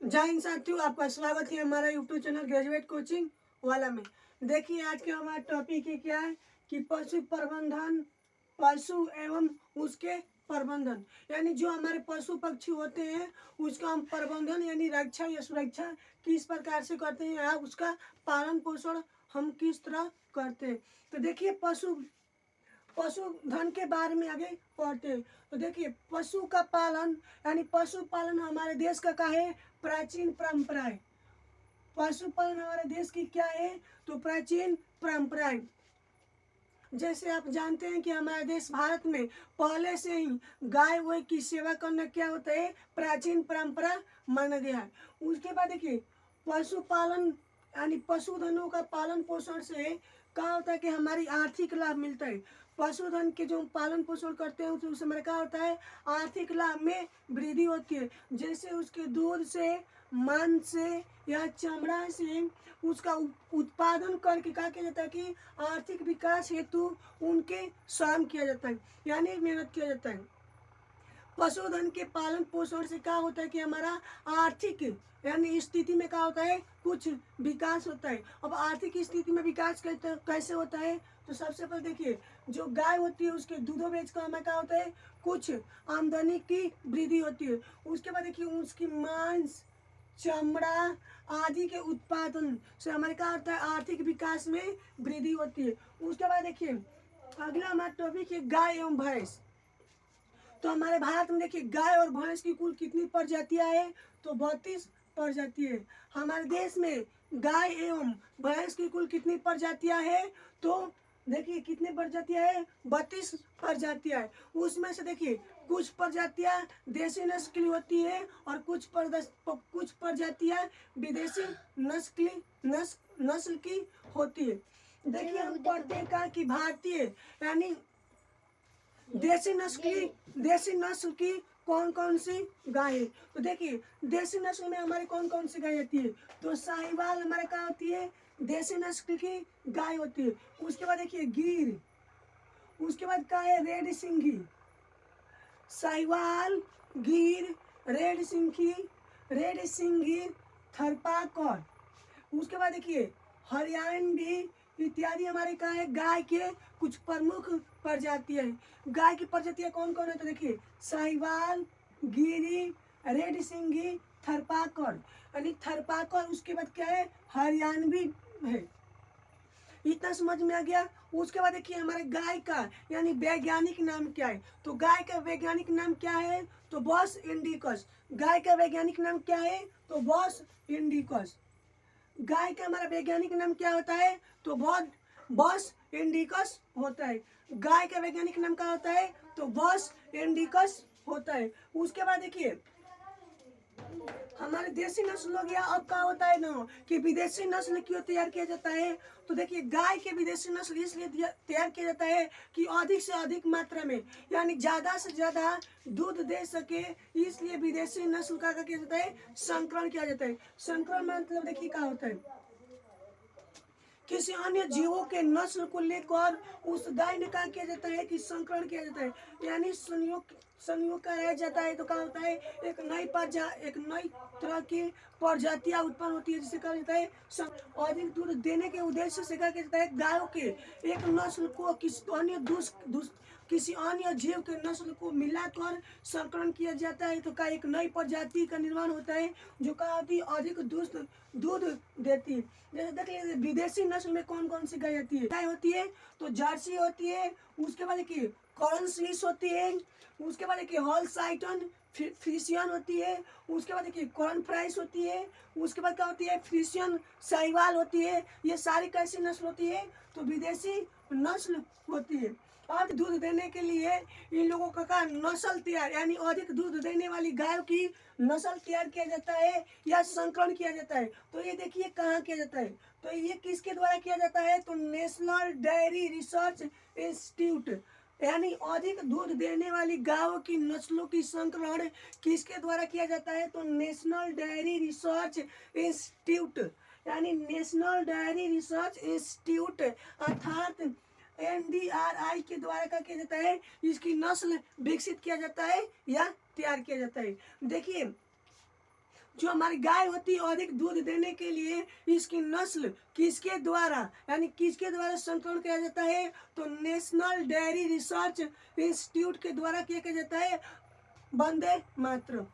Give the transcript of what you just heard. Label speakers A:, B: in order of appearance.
A: जय हिंद साथियों, आपका स्वागत है हमारा यूट्यूब चैनल ग्रेजुएट कोचिंग वाला में। देखिए आज का हमारा टॉपिक है क्या है कि पशु प्रबंधन, पशु एवं उसके प्रबंधन, यानी जो हमारे पशु पक्षी होते हैं उसका हम प्रबंधन यानी रक्षा या सुरक्षा किस प्रकार से करते हैं या उसका पालन पोषण हम किस तरह करते हैं। तो देखिए पशुधन के बारे में आगे पढ़ते हैं। तो देखिए पशु का पालन यानी पशुपालन हमारे देश का है प्राचीन परंपरा है। पशुपालन हमारे देश की क्या है तो प्राचीन परंपरा है। जैसे आप जानते हैं कि हमारे देश भारत में पहले से ही गाय वाय की सेवा करना क्या होता है प्राचीन परंपरा माना गया है। उसके बाद देखिए पशुपालन यानी पशुधनों का पालन पोषण से क्या होता है कि हमारी आर्थिक लाभ मिलता है। पशुधन के जो पालन पोषण करते हैं तो उससे हमारा क्या होता है आर्थिक लाभ में वृद्धि होती है। जैसे उसके दूध से, मांस से या चमड़ा से उसका उत्पादन करके क्या किया जाता है कि आर्थिक विकास हेतु उनके श्रम किया जाता है यानी मेहनत किया जाता है। पशुधन के पालन पोषण से क्या होता है कि हमारा आर्थिक यानी स्थिति में क्या होता है कुछ विकास होता है। अब आर्थिक स्थिति में विकास कैसे होता है तो सबसे पहले देखिए जो गाय होती है उसके दूधों बेच कर हमें क्या होता है कुछ आमदनी की वृद्धि होती है। उसके बाद देखिए उसकी मांस, चमड़ा आदि के उत्पादन से हमारे क्या होता है आर्थिक विकास में वृद्धि होती है। उसके बाद देखिए अगला हमारा टॉपिक है गाय एवं भैंस। तो हमारे भारत में देखिए गाय और भैंस की कुल कितनी प्रजातियां है तो 32 प्रजाति है। हमारे देश में गाय एवं भैंस की कुल कितनी प्रजातियां है तो देखिए कितनी प्रजातियां है 32 प्रजातियां है। उसमें से देखिए कुछ प्रजातियां देसी नस्ल की होती है और कुछ प्रजातियां विदेशी नस्ल की होती है। देखिए हम पढ़ते हैं कहा कि भारतीय यानी देसी नस्ल की कौन कौन सी गाय है। तो देखिए देसी नस्ल में हमारे कौन कौन सी गाय होती है तो साहिवाल हमारे क्या होती है देसी नस्ल की गाय होती है। उसके बाद देखिए गिर, उसके बाद क्या है रेड सिंघी, साहिवाल, गिर, रेड सिंघी, थरपाकर। उसके बाद देखिए हरियाणवी इत्यादि हमारे क्या है गाय के कुछ प्रमुख प्रजातियां हैं। गाय की प्रजातियां कौन कौन है तो देखिए साहिवाल, गिरी, रेड सिंघी, थरपाकर यानी थरपाकर। उसके बाद क्या है हरियाणवी है। इतना समझ में आ गया। उसके बाद देखिए हमारे गाय का यानी वैज्ञानिक नाम क्या है तो गाय का वैज्ञानिक नाम क्या है तो बॉस इंडिकस। गाय का वैज्ञानिक नाम क्या है तो बॉस इंडिकस। गाय का हमारा वैज्ञानिक नाम क्या होता है तो बॉस इंडिकस होता है। गाय का वैज्ञानिक नाम क्या होता है तो बॉस इंडिकस होता है। उसके बाद देखिए हमारे देसी नस्ल हो गया। अब क्या होता है ना कि विदेशी नस्ल क्यों तैयार किया जाता है तो देखिए गाय के विदेशी नस्ल इसलिए तैयार किया जाता है कि अधिक से अधिक मात्रा में यानी ज़्यादा से ज़्यादा दूध दे सके, इसलिए विदेशी नस्ल का किया जाता है संकरण किया जाता है। संकरण मतलब देखिए क्या होता है किसी अन्य जीवों के नस्ल को लेकर उस गाय में क्या किया जाता है कि संकरण किया जाता है यानी संयोग कराया जाता है। तो क्या होता है एक नई तरह की प्रजातियां उत्पन्न होती है जिसे कहा जाता है अधिक दूध देने के उद्देश्य से क्या किया जाता है गायों के एक नस्ल को किसी अन्य जीव के नस्ल को मिलाकर संकरण किया जाता है। तो क्या एक नई प्रजाति का निर्माण होता है जो क्या होती है अधिक दूध देती है। जैसे देख लीजिए विदेशी नस्ल में कौन कौन सी गाय होती है। गाय होती है तो जर्सी होती है, उसके बाद देखिए कॉर्न स्विस होती है, उसके बाद देखिए हॉलस्टाइन फ्रीशियन होती है, उसके बाद देखिए कॉर्न फ्राइस होती है, उसके बाद क्या होती है फ्रीशियन साहिवाल होती है। ये सारी कैसी नस्ल होती है तो विदेशी नस्ल होती है। और दूध देने के लिए इन लोगों का नस्ल तैयार यानी अधिक दूध देने वाली गायों की नस्ल तैयार किया जाता है या संकरण किया जाता है। तो ये देखिए कहाँ किया जाता है तो ये किसके द्वारा किया जाता है तो नेशनल डेयरी रिसर्च इंस्टीट्यूट यानी अधिक दूध देने वाली गायों की नस्लों की संकरण किसके द्वारा किया जाता है तो नेशनल डेयरी रिसर्च इंस्टीट्यूट यानी नेशनल डेयरी रिसर्च इंस्टीट्यूट अर्थात NDRI के द्वारा क्या किया जाता है इसकी नस्ल विकसित किया जाता है या तैयार किया जाता है। देखिए जो हमारी गाय होती है अधिक दूध देने के लिए इसकी नस्ल किसके द्वारा यानी किसके द्वारा संकलन किया जाता है? तो नेशनल डेयरी रिसर्च इंस्टीट्यूट के द्वारा किया जाता है, वंदे मातरम।